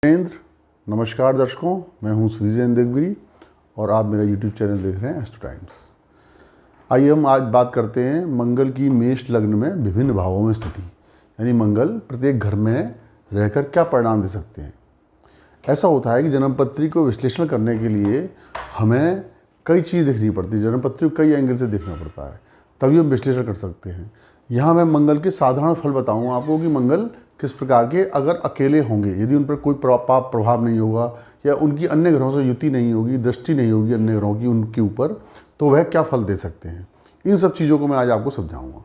नरेंद्र, नमस्कार दर्शकों, मैं हूं श्रीजयन देवगिरी और आप मेरा यूट्यूब चैनल देख रहे हैं एस्ट्रो टाइम्स। आइए हम आज बात करते हैं मंगल की मेष लग्न में विभिन्न भावों में स्थिति, यानी मंगल प्रत्येक घर में रहकर क्या परिणाम दे सकते हैं। ऐसा होता है कि जन्मपत्री को विश्लेषण करने के लिए हमें कई चीज़ देखनी पड़ती है, जन्मपत्री को कई एंगल से देखना पड़ता है, तभी हम विश्लेषण कर सकते हैं। यहाँ मैं मंगल के साधारण फल बताऊँगा आपको कि मंगल किस प्रकार के अगर अकेले होंगे, यदि उन पर कोई पाप प्रभाव नहीं होगा या उनकी अन्य ग्रहों से युति नहीं होगी, दृष्टि नहीं होगी अन्य ग्रहों की उनके ऊपर, तो वह क्या फल दे सकते हैं। इन सब चीज़ों को मैं आज आपको समझाऊंगा।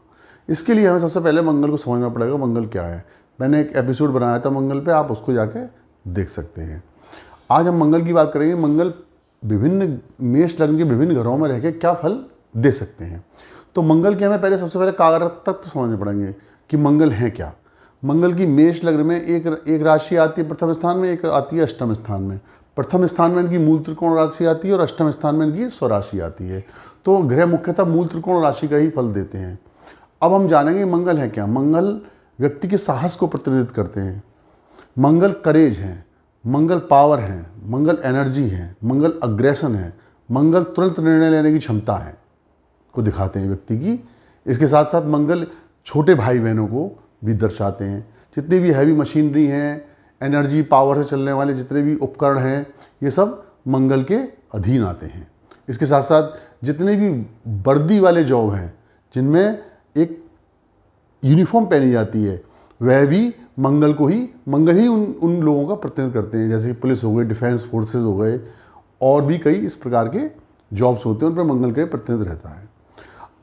इसके लिए हमें सबसे पहले मंगल को समझना पड़ेगा, मंगल क्या है। मैंने एक एपिसोड बनाया था मंगल पे, आप उसको जाके देख सकते हैं। आज हम मंगल की बात करेंगे। मंगल विभिन्न मेष लग्न के विभिन्न घरों में रह के क्या फल दे सकते हैं। तो मंगल के हमें पहले सबसे पहले कारक तत्व समझने पड़ेंगे कि मंगल है क्या। मंगल की मेष लग्न में एक राशि आती है प्रथम स्थान में, एक आती है अष्टम स्थान में। प्रथम स्थान में इनकी मूल त्रिकोण राशि आती है और अष्टम स्थान में इनकी स्वराशि आती है। तो ग्रह मुख्यतः मूल त्रिकोण राशि का ही फल देते हैं। अब हम जानेंगे मंगल है क्या। मंगल व्यक्ति के साहस को प्रतिनिधित्व करते हैं। मंगल करेज है, मंगल पावर है, मंगल एनर्जी है, मंगल अग्रेशन है, मंगल तुरंत निर्णय लेने की क्षमता है को दिखाते हैं व्यक्ति की। इसके साथ साथ मंगल छोटे भाई बहनों को भी दर्शाते हैं। जितनी भी हैवी मशीनरी हैं, एनर्जी पावर से चलने वाले जितने भी उपकरण हैं, ये सब मंगल के अधीन आते हैं। इसके साथ साथ जितने भी वर्दी वाले जॉब हैं जिनमें एक यूनिफॉर्म पहनी जाती है, वह भी मंगल ही उन लोगों का प्रतिनिधित्व करते हैं। जैसे कि पुलिस हो गई, डिफेंस फोर्सेस हो गए, और भी कई इस प्रकार के जॉब्स होते हैं, उन पर मंगल का प्रतिनिधित्व रहता है।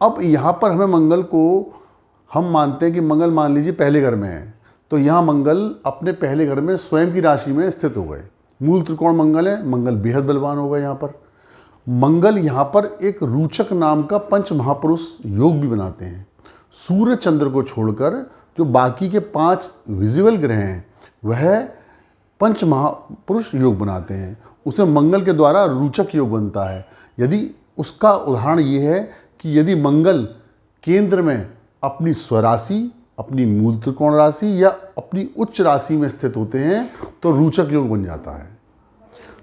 अब यहाँ पर हमें मंगल को हम मानते हैं कि मंगल मान लीजिए पहले घर में है, तो यहाँ मंगल अपने पहले घर में स्वयं की राशि में स्थित हो गए। मूल त्रिकोण मंगल है, मंगल बेहद बलवान हो गए। यहाँ पर मंगल यहाँ पर एक रोचक नाम का पंच महापुरुष योग भी बनाते हैं। सूर्य चंद्र को छोड़कर जो बाकी के 5 विजिबल ग्रह हैं वह पंच महापुरुष योग बनाते हैं। उसमें मंगल के द्वारा रोचक योग बनता है। यदि उसका उदाहरण ये है कि यदि मंगल केंद्र में अपनी स्वराशि, अपनी मूल त्रिकोण राशि या अपनी उच्च राशि में स्थित होते हैं तो रोचक योग बन जाता है।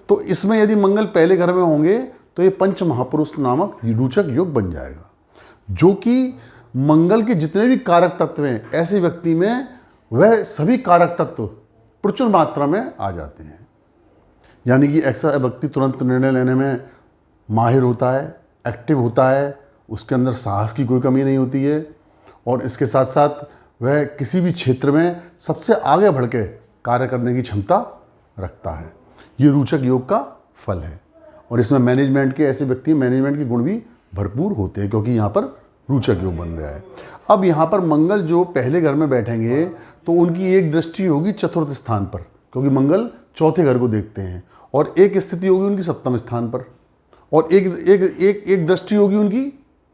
तो इसमें यदि मंगल पहले घर में होंगे तो ये पंच महापुरुष नामक रोचक योग बन जाएगा, जो कि मंगल के जितने भी कारक तत्व हैं ऐसे व्यक्ति में वह सभी कारक तत्व प्रचुर मात्रा में आ जाते हैं। यानी कि ऐसा व्यक्ति तुरंत निर्णय लेने में माहिर होता है, एक्टिव होता है, उसके अंदर साहस की कोई कमी नहीं होती है, और इसके साथ साथ वह किसी भी क्षेत्र में सबसे आगे बढ़ के कार्य करने की क्षमता रखता है। ये रोचक योग का फल है। और इसमें मैनेजमेंट के ऐसे व्यक्ति, मैनेजमेंट के गुण भी भरपूर होते हैं, क्योंकि यहाँ पर रोचक योग बन रहा है। अब यहाँ पर मंगल जो पहले घर में बैठेंगे तो उनकी एक दृष्टि होगी चतुर्थ स्थान पर, क्योंकि मंगल चौथे घर को देखते हैं, और एक स्थिति होगी उनकी सप्तम स्थान पर, और एक दृष्टि होगी उनकी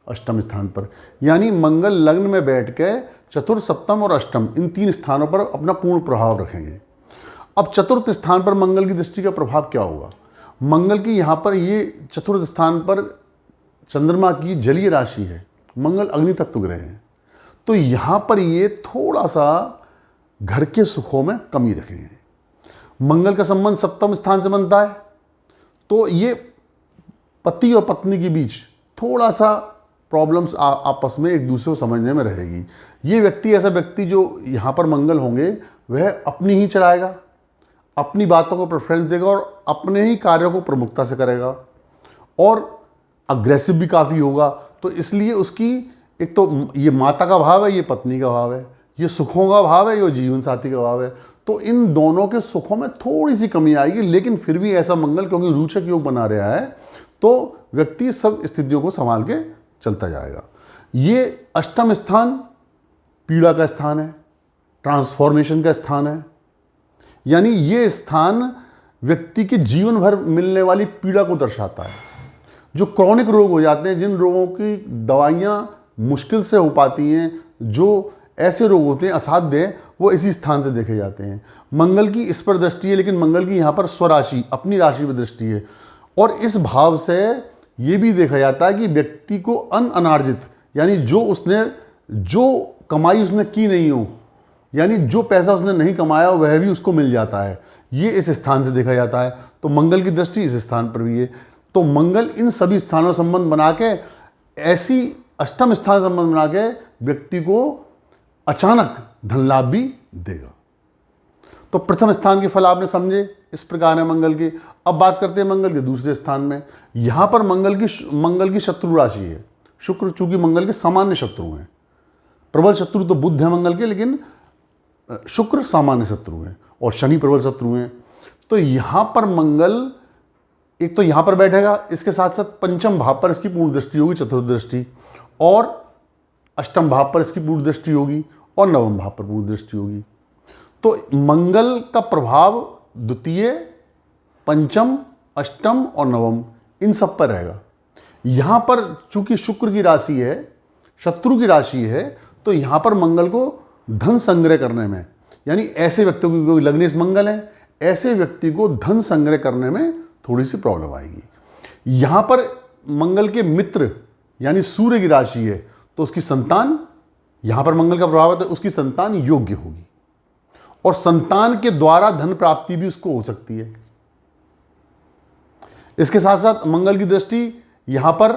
अष्टम स्थान पर। यानी मंगल लग्न में बैठ के चतुर्थ, सप्तम और अष्टम इन 3 स्थानों पर अपना पूर्ण प्रभाव रखेंगे। अब चतुर्थ स्थान पर मंगल की दृष्टि का प्रभाव क्या होगा। मंगल की यहाँ पर ये चतुर्थ स्थान पर चंद्रमा की जलीय राशि है, मंगल अग्नि तत्व ग्रह है, तो यहाँ पर ये थोड़ा सा घर के सुखों में कमी रखेंगे। मंगल का संबंध सप्तम स्थान से बनता है, तो ये पति और पत्नी के बीच थोड़ा सा प्रॉब्लम्स आपस में एक दूसरे को समझने में रहेगी। ये व्यक्ति, ऐसा व्यक्ति जो यहाँ पर मंगल होंगे, वह अपनी ही चलाएगा, अपनी बातों को प्रेफरेंस देगा और अपने ही कार्यों को प्रमुखता से करेगा, और अग्रेसिव भी काफ़ी होगा। तो इसलिए उसकी एक तो ये माता का भाव है, ये पत्नी का भाव है, ये सुखों का भाव है, ये जीवन साथी का भाव है। तो इन दोनों के सुखों में थोड़ी सी कमी आएगी, लेकिन फिर भी ऐसा मंगल क्योंकि रोचक योग बना रहा है तो व्यक्ति सब स्थितियों को संभाल के चलता जाएगा। ये अष्टम स्थान पीड़ा का स्थान है, ट्रांसफॉर्मेशन का स्थान है। यानी ये स्थान व्यक्ति के जीवन भर मिलने वाली पीड़ा को दर्शाता है। जो क्रॉनिक रोग हो जाते हैं, जिन रोगों की दवाइयाँ मुश्किल से हो पाती हैं, जो ऐसे रोग होते हैं असाध्य, वो इसी स्थान से देखे जाते हैं। मंगल की इस पर दृष्टि है, लेकिन मंगल की यहाँ पर स्वराशि, अपनी राशि पर दृष्टि है, और इस भाव से ये भी देखा जाता है कि व्यक्ति को अनार्जित, यानी जो कमाई उसने की नहीं हो, यानी जो पैसा उसने नहीं कमाया वह भी उसको मिल जाता है। ये इस स्थान से देखा जाता है। तो मंगल की दृष्टि इस स्थान पर भी है। तो मंगल इन सभी स्थानों संबंध बना के, ऐसी अष्टम स्थान संबंध बना के व्यक्ति को अचानक धन लाभ भी देगा। तो प्रथम स्थान के फल आपने समझे, इस प्रकार है मंगल के। अब बात करते हैं मंगल के दूसरे स्थान में। यहां पर मंगल की शत्रु राशि है शुक्र, चूंकि मंगल के सामान्य शत्रु हैं। प्रबल शत्रु तो बुध है मंगल के, लेकिन शुक्र सामान्य शत्रु हैं और शनि प्रबल शत्रु हैं। तो यहां पर मंगल एक तो यहां पर बैठेगा, इसके साथ साथ पंचम भाव पर इसकी पूर्ण दृष्टि होगी, चतुर्थ दृष्टि, और अष्टम भाव पर इसकी पूर्ण दृष्टि होगी, और नवम भाव पर पूर्ण दृष्टि होगी। तो मंगल का प्रभाव द्वितीय, पंचम, अष्टम और नवम इन सब पर रहेगा। यहां पर चूंकि शुक्र की राशि है, शत्रु की राशि है, तो यहां पर मंगल को धन संग्रह करने में, यानी ऐसे व्यक्तियों की, कोई लग्नेश मंगल है, ऐसे व्यक्ति को धन संग्रह करने में थोड़ी सी प्रॉब्लम आएगी। यहां पर मंगल के मित्र यानी सूर्य की राशि है, तो उसकी संतान, यहां पर मंगल का प्रभाव है तो उसकी संतान योग्य होगी, और संतान के द्वारा धन प्राप्ति भी उसको हो सकती है। इसके साथ साथ मंगल की दृष्टि यहां पर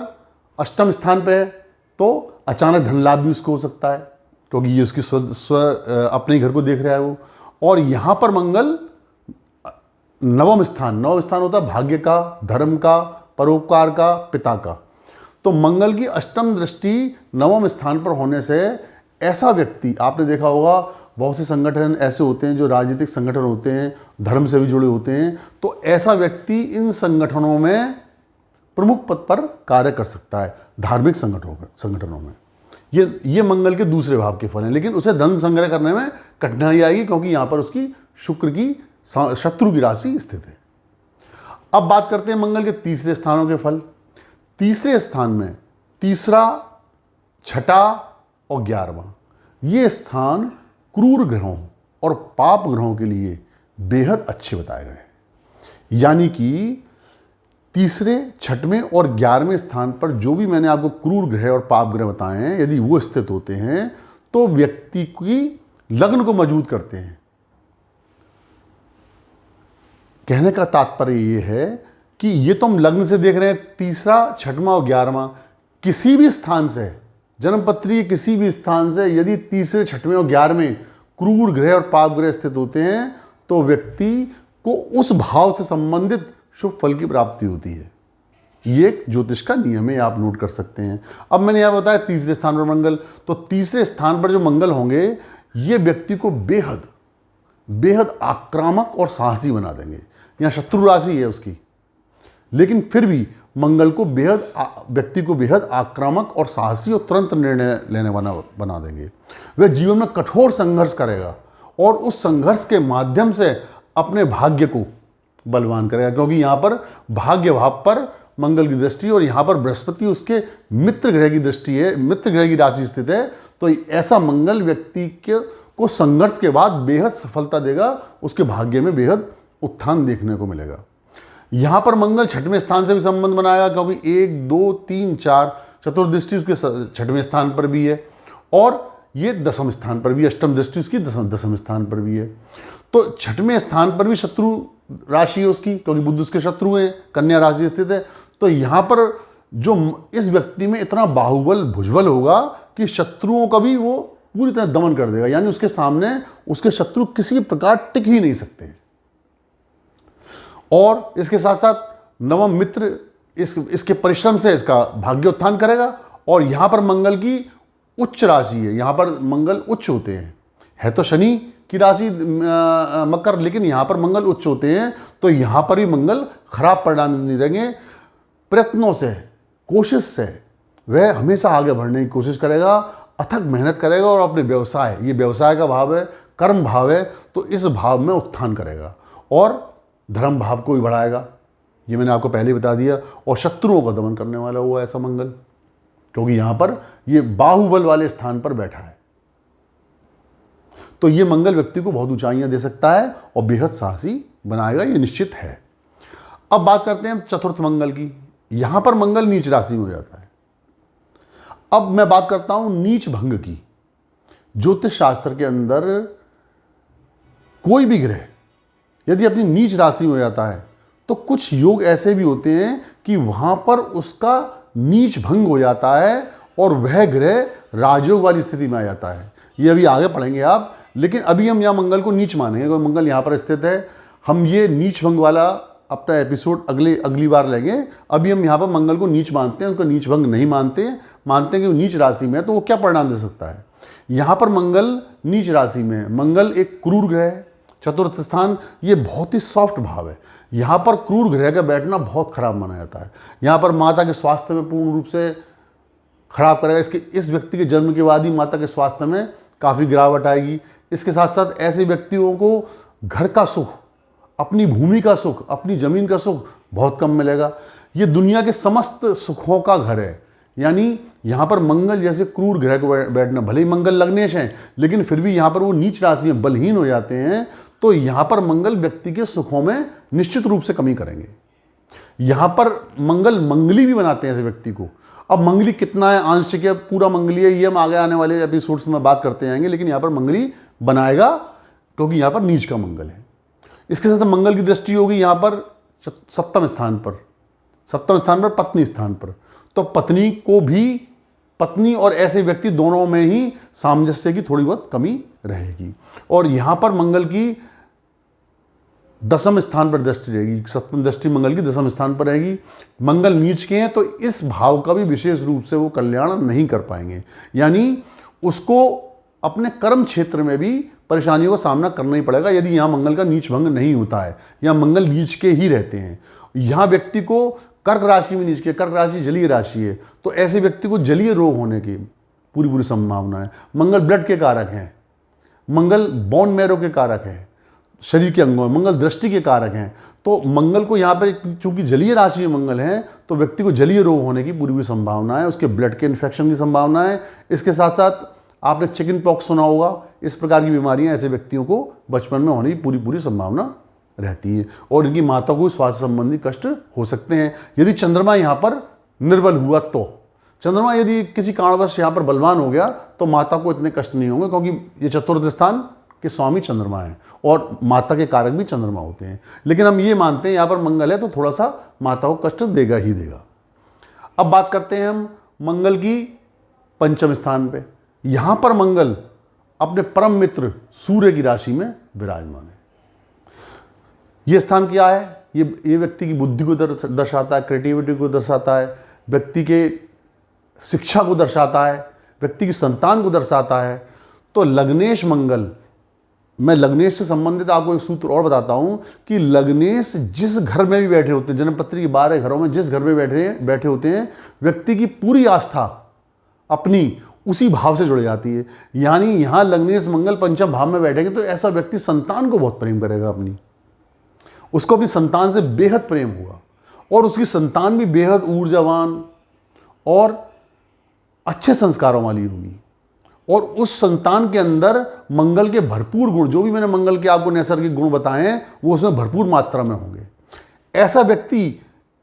अष्टम स्थान पे है, तो अचानक धन लाभ भी उसको हो सकता है, क्योंकि ये उसकी अपने घर को देख रहा है वो। और यहां पर मंगल नवम स्थान होता है भाग्य का, धर्म का, परोपकार का, पिता का। तो मंगल की अष्टम दृष्टि नवम स्थान पर होने से ऐसा व्यक्ति, आपने देखा होगा बहुत से संगठन ऐसे होते हैं जो राजनीतिक संगठन होते हैं, धर्म से भी जुड़े होते हैं, तो ऐसा व्यक्ति इन संगठनों में प्रमुख पद पर कार्य कर सकता है, धार्मिक संगठनों में। ये मंगल के दूसरे भाव के फल हैं, लेकिन उसे धन संग्रह करने में कठिनाई आएगी, क्योंकि यहां पर उसकी शुक्र की शत्रु की राशि स्थित है। अब बात करते हैं मंगल के तीसरे स्थानों के फल। तीसरे स्थान में तीसरा, छठा और 11वां, ये स्थान क्रूर ग्रहों और पाप ग्रहों के लिए बेहद अच्छे बताए गए हैं। यानी कि तीसरे, छठवें और 11वें स्थान पर जो भी मैंने आपको क्रूर ग्रह और पाप ग्रह बताए हैं, यदि वो स्थित होते हैं तो व्यक्ति की लग्न को मजबूत करते हैं। कहने का तात्पर्य ये है कि ये तो हम लग्न से देख रहे हैं, तीसरा, छठवां और 11वां, किसी भी स्थान से, जन्मपत्री के किसी भी स्थान से यदि तीसरे, छठवें और 11वें क्रूर ग्रह और पाप ग्रह स्थित होते हैं, तो व्यक्ति को उस भाव से संबंधित शुभ फल की प्राप्ति होती है। ये एक ज्योतिष का नियम है, आप नोट कर सकते हैं। अब मैंने यह बताया तीसरे स्थान पर मंगल, तो तीसरे स्थान पर जो मंगल होंगे ये व्यक्ति को बेहद आक्रामक और साहसी बना देंगे। यहाँ शत्रु राशि है उसकी, लेकिन फिर भी मंगल को व्यक्ति को बेहद आक्रामक और साहसी और तुरंत निर्णय लेने वाला बना देंगे। वह जीवन में कठोर संघर्ष करेगा और उस संघर्ष के माध्यम से अपने भाग्य को बलवान करेगा, क्योंकि यहाँ पर भाग्य भाव पर मंगल की दृष्टि और यहाँ पर बृहस्पति उसके मित्र ग्रह की दृष्टि है, मित्र ग्रह की राशि स्थित है। तो ऐसा मंगल व्यक्ति को संघर्ष के बाद बेहद सफलता देगा, उसके भाग्य में बेहद उत्थान देखने को मिलेगा। यहाँ पर मंगल छठवें स्थान से भी संबंध बनाएगा, क्योंकि 1, 2, 3, 4 चतुर्दृष्टि उसके छठवें स्थान पर भी है, और ये दसम स्थान पर भी, अष्टम दृष्टि उसकी दसम स्थान पर भी है। तो छठवें स्थान पर भी शत्रु राशि है उसकी, क्योंकि बुध उसके शत्रु हैं, कन्या राशि स्थित है। तो यहाँ पर जो इस व्यक्ति में इतना बाहुबल भुजबल होगा कि शत्रुओं का भी वो पूरी तरह दमन कर देगा, यानी उसके सामने उसके शत्रु किसी प्रकार टिक ही नहीं सकते। और इसके साथ साथ नवम मित्र इसके परिश्रम से इसका भाग्योत्थान करेगा। और यहाँ पर मंगल की उच्च राशि है, यहाँ पर मंगल उच्च होते हैं, है तो शनि की राशि मकर, लेकिन यहाँ पर मंगल उच्च होते हैं, तो यहाँ पर भी मंगल खराब परिणाम नहीं देंगे। प्रयत्नों से, कोशिश से वह हमेशा आगे बढ़ने की कोशिश करेगा, अथक मेहनत करेगा, और अपने व्यवसाय, ये व्यवसाय का भाव है, कर्म भाव है, तो इस भाव में उत्थान करेगा और धर्म भाव को भी बढ़ाएगा। ये मैंने आपको पहले बता दिया। और शत्रुओं का दमन करने वाला हुआ ऐसा मंगल, क्योंकि यहाँ पर ये बाहुबल वाले स्थान पर बैठा है। तो ये मंगल व्यक्ति को बहुत ऊंचाइयां दे सकता है और बेहद साहसी बनाएगा, ये निश्चित है। अब बात करते हैं चतुर्थ मंगल की। यहां पर मंगल नीच राशि में हो जाता है। अब मैं बात करता हूं नीच भंग की। ज्योतिष शास्त्र के अंदर कोई भी ग्रह यदि अपनी नीच राशि में हो जाता है तो कुछ योग ऐसे भी होते हैं कि वहाँ पर उसका नीच भंग हो जाता है और वह ग्रह राजयोग वाली स्थिति में आ जाता है। ये अभी आगे पढ़ेंगे आप, लेकिन अभी हम यहाँ मंगल को नीच मानेंगे क्योंकि मंगल यहाँ पर स्थित है। हम ये नीच भंग वाला अपना एपिसोड अगली बार लेंगे। अभी हम यहाँ पर मंगल को नीच मानते हैं, उनका नीच भंग नहीं मानते हैं कि वो नीच राशि में है तो वो क्या परिणाम दे सकता है। यहाँ पर मंगल नीच राशि में है, मंगल एक क्रूर ग्रह है, चतुर्थ स्थान, ये बहुत ही सॉफ्ट भाव है। यहाँ पर क्रूर ग्रह का बैठना बहुत खराब माना जाता है। यहाँ पर माता के स्वास्थ्य में पूर्ण रूप से खराब करेगा। इस व्यक्ति के जन्म के बाद ही माता के स्वास्थ्य में काफ़ी गिरावट आएगी। इसके साथ साथ ऐसे व्यक्तियों को घर का सुख, अपनी भूमि का सुख, अपनी ज़मीन का सुख बहुत कम मिलेगा। ये दुनिया के समस्त सुखों का घर है। यानी यहाँ पर मंगल जैसे क्रूर ग्रह को बैठना, भले ही मंगल लग्नेश हैं लेकिन फिर भी यहाँ पर वो नीच राशि में बलहीन हो जाते हैं, तो यहाँ पर मंगल व्यक्ति के सुखों में निश्चित रूप से कमी करेंगे। यहाँ पर मंगल मंगली भी बनाते हैं ऐसे व्यक्ति को। अब मंगली कितना है, आंशिक है, पूरा मंगली है, ये हम आगे आने वाले एपिसोड्स में बात करते जाएंगे, लेकिन यहाँ पर मंगली बनाएगा क्योंकि यहाँ पर नीच का मंगल है। इसके साथ मंगल की दृष्टि होगी यहाँ पर सप्तम स्थान पर पत्नी स्थान पर, तो पत्नी को भी, पत्नी और ऐसे व्यक्ति दोनों में ही सामंजस्य की थोड़ी बहुत कमी रहेगी। और यहाँ पर मंगल की दसम स्थान पर दृष्टि रहेगी, सप्तम दृष्टि मंगल की दसम स्थान पर रहेगी। मंगल नीच के हैं तो इस भाव का भी विशेष रूप से वो कल्याण नहीं कर पाएंगे, यानी उसको अपने कर्म क्षेत्र में भी परेशानियों का सामना करना ही पड़ेगा यदि यहाँ मंगल का नीच भंग नहीं होता है, यहाँ मंगल नीच के ही रहते हैं। यहाँ व्यक्ति को कर्क राशि में नीच के, कर्क राशि जलीय राशि है, तो ऐसे व्यक्ति को जलीय रोग होने की पूरी संभावना है। मंगल ब्लड के कारक हैं, मंगल बोन मैरो के कारक हैं, शरीर के अंगों में मंगल दृष्टि के कारक हैं, तो मंगल को यहाँ पर चूंकि जलीय राशि में मंगल है तो व्यक्ति को जलीय रोग होने की पूरी संभावना है, उसके ब्लड के इन्फेक्शन की संभावना है। इसके साथ साथ आपने चिकन पॉक्स सुना होगा, इस प्रकार की बीमारियां ऐसे व्यक्तियों को बचपन में होने की पूरी संभावना रहती है और इनकी माता को स्वास्थ्य संबंधी कष्ट हो सकते हैं यदि चंद्रमा यहाँ पर निर्बल हुआ। तो चंद्रमा यदि किसी कारणवश यहाँ पर बलवान हो गया तो माता को इतने कष्ट नहीं होंगे क्योंकि ये चतुर्थ स्थान के स्वामी चंद्रमा है और माता के कारक भी चंद्रमा होते हैं। लेकिन हम ये मानते हैं यहाँ पर मंगल है तो थोड़ा सा माता को कष्ट देगा ही देगा। अब बात करते हैं हम मंगल की पंचम स्थान पे। यहाँ पर मंगल अपने परम मित्र सूर्य की राशि में विराजमान है। ये स्थान क्या है? ये व्यक्ति की बुद्धि को दर्शाता है, क्रिएटिविटी को दर्शाता है, व्यक्ति के शिक्षा को दर्शाता है, व्यक्ति की संतान को दर्शाता है। तो लग्नेश मंगल, मैं लग्नेश से संबंधित आपको एक सूत्र और बताता हूं कि लग्नेश जिस घर में भी बैठे होते हैं, जन्मपत्री के 12 घरों में जिस घर में बैठे होते हैं, व्यक्ति की पूरी आस्था अपनी उसी भाव से जुड़ जाती है। यानी यहाँ लग्नेश मंगल पंचम भाव में बैठेंगे तो ऐसा व्यक्ति संतान को बहुत प्रेम करेगा, उसको अपनी संतान से बेहद प्रेम होगा और उसकी संतान भी बेहद ऊर्जावान और अच्छे संस्कारों वाली होगी और उस संतान के अंदर मंगल के भरपूर गुण, जो भी मैंने मंगल के आपको नैसर्गिक गुण बताए हैं, वो उसमें भरपूर मात्रा में होंगे। ऐसा व्यक्ति,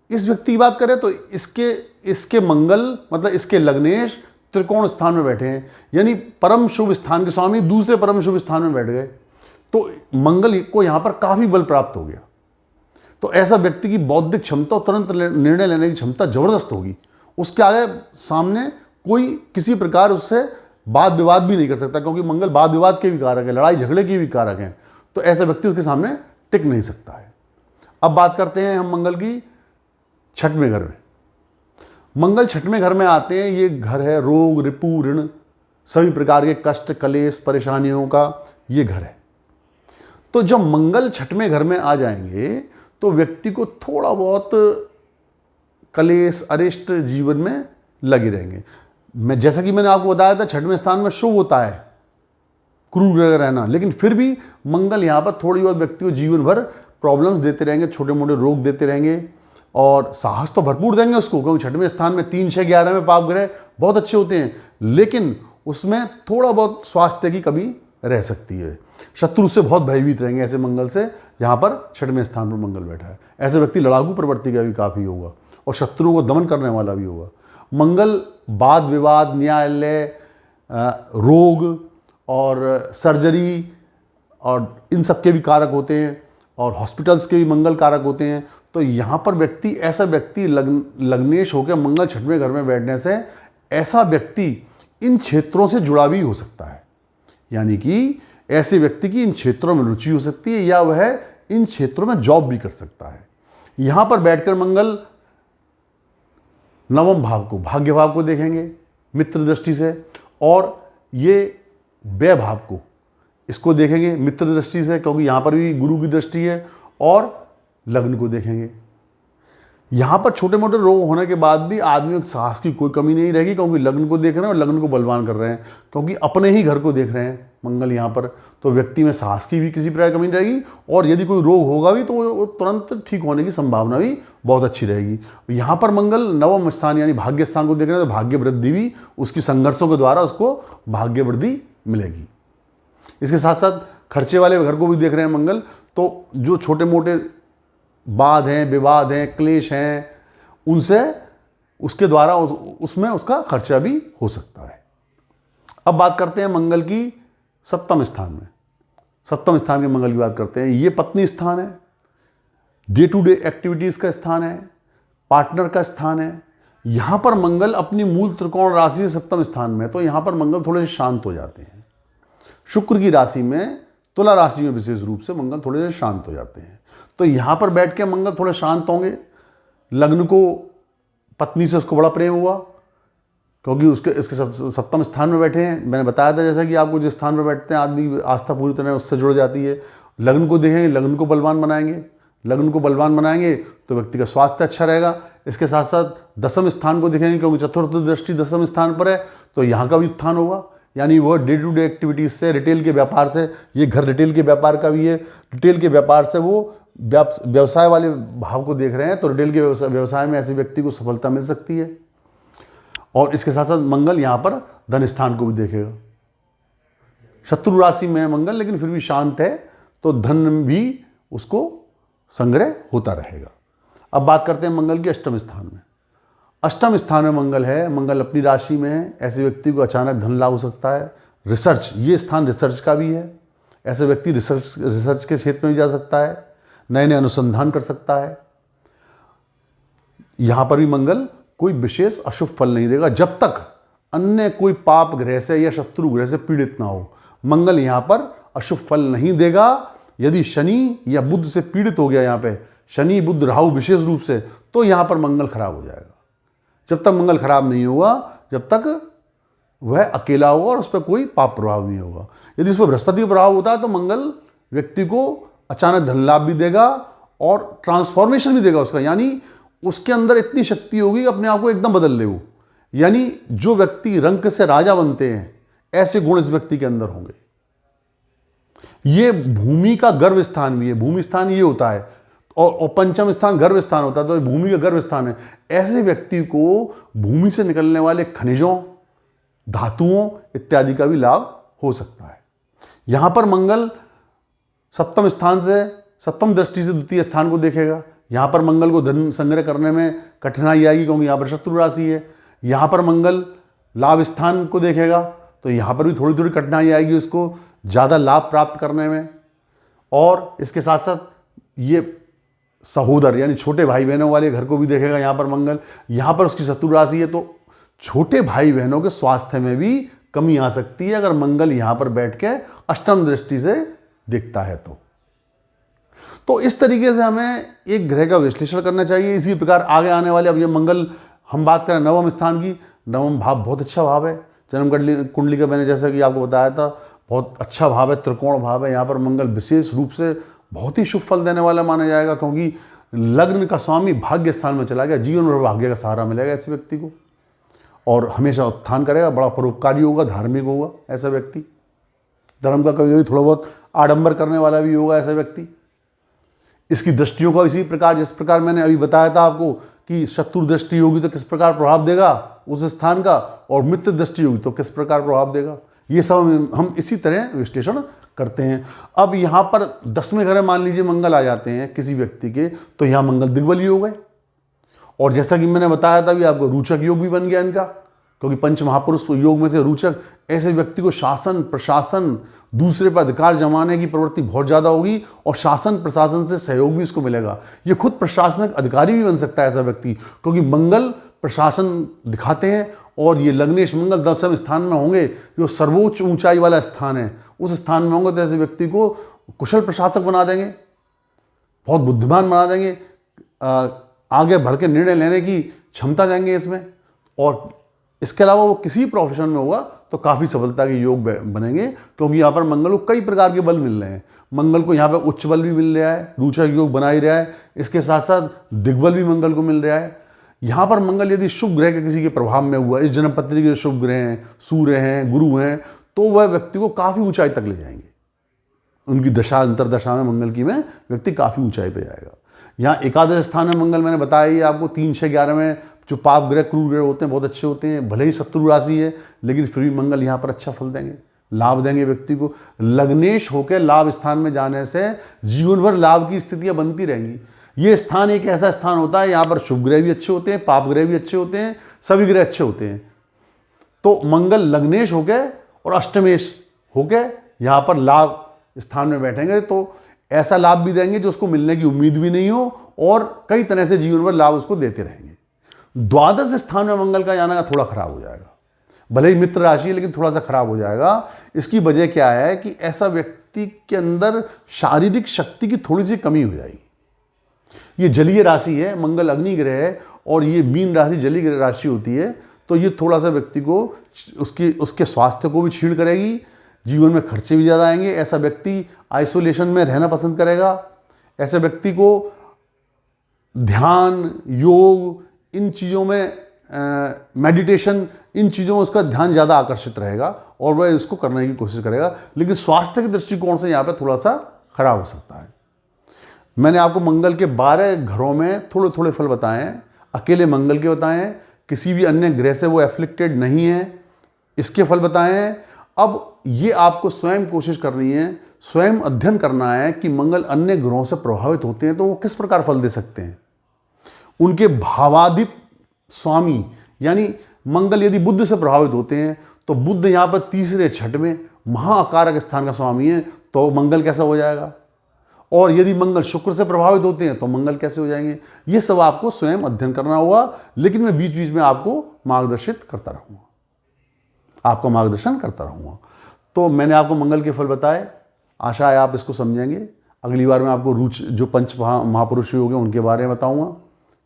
इस व्यक्ति की बात करें तो इसके मंगल मतलब इसके लग्नेश त्रिकोण स्थान में बैठे हैं, यानी परम शुभ स्थान के स्वामी दूसरे परम शुभ स्थान में बैठ गए, तो मंगल को यहां पर काफी बल प्राप्त हो गया। तो ऐसा व्यक्ति की बौद्धिक क्षमता और तुरंत निर्णय लेने की क्षमता जबरदस्त होगी। उसके आगे सामने कोई किसी प्रकार उससे वाद विवाद भी नहीं कर सकता, क्योंकि मंगल वाद विवाद के भी कारक है, लड़ाई झगड़े के भी कारक हैं। तो ऐसा व्यक्ति उसके सामने टिक नहीं सकता है। अब बात करते हैं हम मंगल की छठवें घर में। मंगल छठवें घर में आते हैं, ये घर है रोग, रिपु, ऋण, सभी प्रकार के कष्ट, कलेश, परेशानियों का ये घर है। तो जब मंगल छठवें घर में आ जाएंगे तो व्यक्ति को थोड़ा बहुत कलेश, अरिष्ट जीवन में लगे रहेंगे। जैसा कि मैंने आपको बताया था, छठवें स्थान में शुभ होता है क्रूर ग्रह रहना, लेकिन फिर भी मंगल यहाँ पर थोड़ी बहुत व्यक्ति को जीवन भर प्रॉब्लम्स देते रहेंगे, छोटे मोटे रोग देते रहेंगे और साहस तो भरपूर देंगे उसको, क्योंकि छठवें स्थान में 3, 6, 11 में पाप ग्रह बहुत अच्छे होते हैं, लेकिन उसमें थोड़ा बहुत स्वास्थ्य की कमी रह सकती है। शत्रु से बहुत भयभीत रहेंगे ऐसे मंगल से, यहाँ पर छठवें स्थान पर मंगल बैठा है। ऐसे व्यक्ति लड़ाकू प्रवृत्ति का भी काफ़ी होगा और शत्रुओं को दमन करने वाला भी होगा। मंगल वाद विवाद, न्यायालय, रोग और सर्जरी और इन सब के भी कारक होते हैं, और हॉस्पिटल्स के भी मंगल कारक होते हैं। तो यहाँ पर व्यक्ति, ऐसा व्यक्ति लग्नेश होकर मंगल छठवें घर में बैठने से ऐसा व्यक्ति इन क्षेत्रों से जुड़ा भी हो सकता है, यानी कि ऐसे व्यक्ति की इन क्षेत्रों में रुचि हो सकती है या वह इन क्षेत्रों में जॉब भी कर सकता है। यहाँ पर बैठकर मंगल नवम भाव को, भाग्य भाव को देखेंगे मित्र दृष्टि से, और ये व्यय भाव को, इसको देखेंगे मित्र दृष्टि से, क्योंकि यहाँ पर भी गुरु की दृष्टि है, और लग्न को देखेंगे। यहाँ पर छोटे मोटे रोग होने के बाद भी आदमी के साहस की कोई कमी नहीं रहेगी, क्योंकि लग्न को देख रहे हैं और लग्न को बलवान कर रहे हैं, क्योंकि अपने ही घर को देख रहे हैं मंगल यहाँ पर। तो व्यक्ति में साहस की भी किसी प्रकार की कमी नहीं रहेगी, और यदि कोई रोग होगा भी तो वो तुरंत ठीक होने की संभावना भी बहुत अच्छी रहेगी। यहाँ पर मंगल नवम स्थान यानी भाग्य स्थान को देख रहे हैं, तो भाग्य वृद्धि भी उसकी संघर्षों के द्वारा उसको भाग्य वृद्धि मिलेगी। इसके साथ साथ खर्चे वाले घर को भी देख रहे हैं मंगल, तो जो छोटे मोटे वाद हैं, विवाद हैं, क्लेश हैं, उनसे उसके द्वारा उसमें उसका खर्चा भी हो सकता है। अब बात करते हैं मंगल की सप्तम स्थान में। सप्तम स्थान के मंगल की बात करते हैं। ये पत्नी स्थान है, डे टू डे एक्टिविटीज़ का स्थान है, पार्टनर का स्थान है। यहाँ पर मंगल अपनी मूल त्रिकोण राशि से सप्तम स्थान में, तो यहाँ पर मंगल थोड़े से शांत हो जाते हैं। शुक्र की राशि में, तुला राशि में विशेष रूप से मंगल थोड़े से शांत हो जाते हैं। तो यहाँ पर बैठ के मंगल थोड़े शांत होंगे। लग्न को पत्नी से उसको बड़ा प्रेम हुआ, क्योंकि इसके सप्तम स्थान में बैठे हैं। मैंने बताया था जैसा कि आपको जिस स्थान पर बैठते हैं आदमी आस्था पूरी तरह उससे जुड़ जाती है। लग्न को देखेंगे, लग्न को बलवान बनाएंगे। लग्न को बलवान बनाएंगे तो व्यक्ति का स्वास्थ्य अच्छा रहेगा। इसके साथ साथ दसम स्थान को देखेंगे, क्योंकि चतुर्थ दृष्टि दसम स्थान पर है, तो यहाँ का भी उत्थान होगा। यानी वह डे टू डे एक्टिविटीज़ से, रिटेल के व्यापार से, ये घर रिटेल के व्यापार का भी है, रिटेल के व्यापार से वो व्यवसाय वाले भाव को देख रहे हैं, तो रिटेल के व्यवसाय में ऐसे व्यक्ति को सफलता मिल सकती है। और इसके साथ साथ मंगल यहाँ पर धन स्थान को भी देखेगा। शत्रु राशि में है मंगल, लेकिन फिर भी शांत है, तो धन भी उसको संग्रह होता रहेगा। अब बात करते हैं मंगल के अष्टम स्थान में। अष्टम स्थान में मंगल है, मंगल अपनी राशि में है। ऐसे व्यक्ति को अचानक धन लाभ हो सकता है। रिसर्च, ये स्थान रिसर्च का भी है। ऐसे व्यक्ति रिसर्च के क्षेत्र में भी जा सकता है, नए नए अनुसंधान कर सकता है। यहाँ पर भी मंगल कोई विशेष अशुभ फल नहीं देगा जब तक अन्य कोई पाप ग्रह से या शत्रु ग्रह से पीड़ित ना हो। मंगल यहाँ पर अशुभ फल नहीं देगा। यदि शनि या बुध से पीड़ित हो गया, यहाँ पे शनि बुध राहु विशेष रूप से, तो यहाँ पर मंगल खराब हो जाएगा। जब तक मंगल खराब नहीं होगा, जब तक वह अकेला होगा और उस पर कोई पाप प्रभाव नहीं होगा। यदि उस पर बृहस्पति का प्रभाव होता है तो मंगल व्यक्ति को अचानक धन लाभ भी देगा और ट्रांसफॉर्मेशन भी देगा उसका, यानी उसके अंदर इतनी शक्ति होगी कि अपने आप को एकदम बदल ले वो। यानी जो व्यक्ति रंक से राजा बनते हैं, ऐसे गुण इस व्यक्ति के अंदर होंगे। ये भूमि का गर्भ स्थान भी है। भूमि स्थान ये होता है, और पंचम स्थान गर्भ स्थान होता है, तो भूमि का गर्भ स्थान है। ऐसे व्यक्ति को भूमि से निकलने वाले खनिजों, धातुओं इत्यादि का भी लाभ हो सकता है। यहां पर मंगल सप्तम स्थान से, सप्तम दृष्टि से द्वितीय स्थान को देखेगा। यहां पर मंगल को धन संग्रह करने में कठिनाई आएगी, क्योंकि यहां पर शत्रु राशि है। यहां पर मंगल लाभ स्थान को देखेगा, तो यहां पर भी थोड़ी थोड़ी कठिनाई आएगी उसको ज़्यादा लाभ प्राप्त करने में। और इसके साथ साथ ये सहोदर यानी छोटे भाई बहनों वाले घर को भी देखेगा यहाँ पर मंगल। यहाँ पर उसकी शत्रु राशि है, तो छोटे भाई बहनों के स्वास्थ्य में भी कमी आ सकती है अगर मंगल यहाँ पर बैठ के अष्टम दृष्टि से देखता है तो इस तरीके से हमें एक ग्रह का विश्लेषण करना चाहिए। इसी प्रकार आगे आने वाले, अब ये मंगल हम बात करें नवम स्थान की, नवम भाव बहुत अच्छा भाव है। जन्म कुंडली का मैंने जैसा कि आपको बताया था, बहुत अच्छा भाव है, त्रिकोण भाव है। यहाँ पर मंगल विशेष रूप से बहुत ही शुभ फल देने वाला माना जाएगा, क्योंकि लग्न का स्वामी भाग्य स्थान में चला गया। जीवन भर भाग्य का सहारा मिलेगा ऐसे व्यक्ति को, और हमेशा उत्थान करेगा, बड़ा परोपकारी होगा, धार्मिक होगा ऐसा व्यक्ति। धर्म का कभी थोड़ा बहुत आडंबर करने वाला भी होगा ऐसा व्यक्ति। इसकी दृष्टियों का इसी प्रकार, जिस प्रकार मैंने अभी बताया था आपको कि शत्रु दृष्टि होगी तो किस प्रकार प्रभाव देगा उस स्थान का, और मित्र दृष्टि होगी तो किस प्रकार प्रभाव देगा, ये सब हम इसी तरह विश्लेषण करते हैं। अब यहाँ पर 10वें घर में मान लीजिए मंगल आ जाते हैं किसी व्यक्ति के, तो यहाँ मंगल दिग्बली हो गए। और जैसा कि मैंने बताया था भी आपको, रोचक योग भी बन गया इनका, क्योंकि पंच महापुरुष योग में से रोचक ऐसे व्यक्ति को शासन प्रशासन दूसरे पर अधिकार जमाने की प्रवृत्ति बहुत ज़्यादा होगी और शासन प्रशासन से सहयोग भी इसको मिलेगा। ये खुद प्रशासनिक अधिकारी भी बन सकता है ऐसा व्यक्ति, क्योंकि मंगल प्रशासन दिखाते हैं और ये लग्नेश मंगल 10वें स्थान में होंगे, जो सर्वोच्च ऊंचाई वाला स्थान है, उस स्थान में होंगे तो ऐसे व्यक्ति को कुशल प्रशासक बना देंगे, बहुत बुद्धिमान बना देंगे, आगे बढ़ के निर्णय लेने की क्षमता देंगे इसमें। और इसके अलावा वो किसी प्रोफेशन में होगा तो काफ़ी सफलता के योग बनेंगे, क्योंकि यहाँ पर मंगल को कई प्रकार के बल मिल रहे हैं। मंगल को यहाँ पर उच्च बल भी मिल रहा है, रोचक योग बना ही रहा है, इसके साथ साथ दिग्बल भी मंगल को मिल रहा है। यहाँ पर मंगल यदि शुभ ग्रह के किसी के प्रभाव में हुआ, इस जन्म पत्री के शुभ ग्रह हैं, सूर्य हैं, गुरु हैं, तो वह व्यक्ति को काफ़ी ऊंचाई तक ले जाएंगे। उनकी दशा अंतरदशा में मंगल की में व्यक्ति काफ़ी ऊंचाई पे जाएगा। यहाँ एकादश स्थान में मंगल, मैंने बताया ही आपको 3, 6, 11 में जो पाप ग्रह क्रूर ग्रह होते हैं बहुत अच्छे होते हैं, भले ही शत्रु राशि है लेकिन फिर भी मंगल यहाँ पर अच्छा फल देंगे, लाभ देंगे व्यक्ति को। लग्नेश होकर लाभ स्थान में जाने से जीवन भर लाभ की स्थितियाँ बनती रहेंगी। ये स्थान एक ऐसा स्थान होता है यहाँ पर शुभ ग्रह भी अच्छे होते हैं, पाप ग्रह भी अच्छे होते हैं, सभी ग्रह अच्छे होते हैं। तो मंगल लग्नेश होके और अष्टमेश होके यहाँ पर लाभ स्थान में बैठेंगे तो ऐसा लाभ भी देंगे जो उसको मिलने की उम्मीद भी नहीं हो और कई तरह से जीवन भर लाभ उसको देते रहेंगे। द्वादश स्थान में मंगल का जाना थोड़ा खराब हो जाएगा, भले ही मित्र राशि है लेकिन थोड़ा सा खराब हो जाएगा। इसकी वजह क्या है कि ऐसा व्यक्ति के अंदर शारीरिक शक्ति की थोड़ी सी कमी हो जाएगी। ये जलीय राशि है, मंगल अग्नि ग्रह है और ये मीन राशि जलीय राशि होती है, तो ये थोड़ा सा व्यक्ति को उसके स्वास्थ्य को भी छीड़ करेगी, जीवन में खर्चे भी ज़्यादा आएंगे। ऐसा व्यक्ति आइसोलेशन में रहना पसंद करेगा। ऐसे व्यक्ति को ध्यान, योग, इन चीज़ों में मेडिटेशन, इन चीज़ों में उसका ध्यान ज़्यादा आकर्षित रहेगा और वह इसको करने की कोशिश करेगा, लेकिन स्वास्थ्य के दृष्टिकोण से यहाँ पे थोड़ा सा खराब हो सकता है। मैंने आपको मंगल के 12 घरों में थोड़े थोड़े फल बताए हैं, अकेले मंगल के बताए हैं, किसी भी अन्य ग्रह से वो एफ्लिक्टेड नहीं है, इसके फल बताए हैं। अब ये आपको स्वयं कोशिश करनी है, स्वयं अध्ययन करना है कि मंगल अन्य ग्रहों से प्रभावित होते हैं तो वो किस प्रकार फल दे सकते हैं। उनके भावाधिप स्वामी यानी मंगल यदि बुध से प्रभावित होते हैं तो बुध यहाँ पर तीसरे छठ में महाकारक स्थान का स्वामी है, तो मंगल कैसा हो जाएगा। और यदि मंगल शुक्र से प्रभावित होते हैं तो मंगल कैसे हो जाएंगे। ये सब आपको स्वयं अध्ययन करना होगा, लेकिन मैं बीच बीच में आपको मार्गदर्शित करता रहूँगा, आपका मार्गदर्शन करता रहूँगा। तो मैंने आपको मंगल के फल बताए, आशा है आप इसको समझेंगे। अगली बार मैं आपको जो पंच महापुरुष योग हैं उनके बारे में बताऊँगा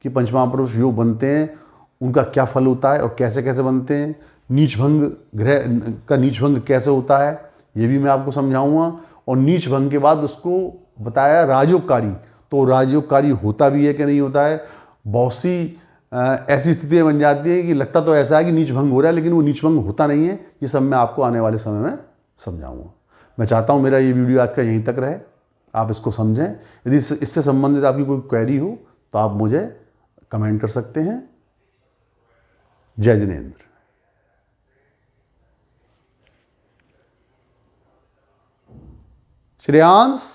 कि पंच महापुरुष योग बनते हैं, उनका क्या फल होता है और कैसे कैसे बनते हैं। नीच भंग ग्रह का नीच भंग कैसे होता है ये भी मैं आपको समझाऊंगा। और नीच भंग के बाद उसको बताया राजयोगकारी, तो राजयोगकारी होता भी है कि नहीं होता है। बहुत सी ऐसी स्थितियाँ बन जाती है कि लगता तो ऐसा है कि नीच भंग हो रहा है लेकिन वो नीच भंग होता नहीं है। ये सब मैं आपको आने वाले समय में समझाऊंगा। मैं चाहता हूँ मेरा ये वीडियो आज का यहीं तक रहे, आप इसको समझें। यदि इससे संबंधित आपकी कोई क्वेरी हो तो आप मुझे कमेंट कर सकते हैं। जय जिनेंद्र। श्रेयांश।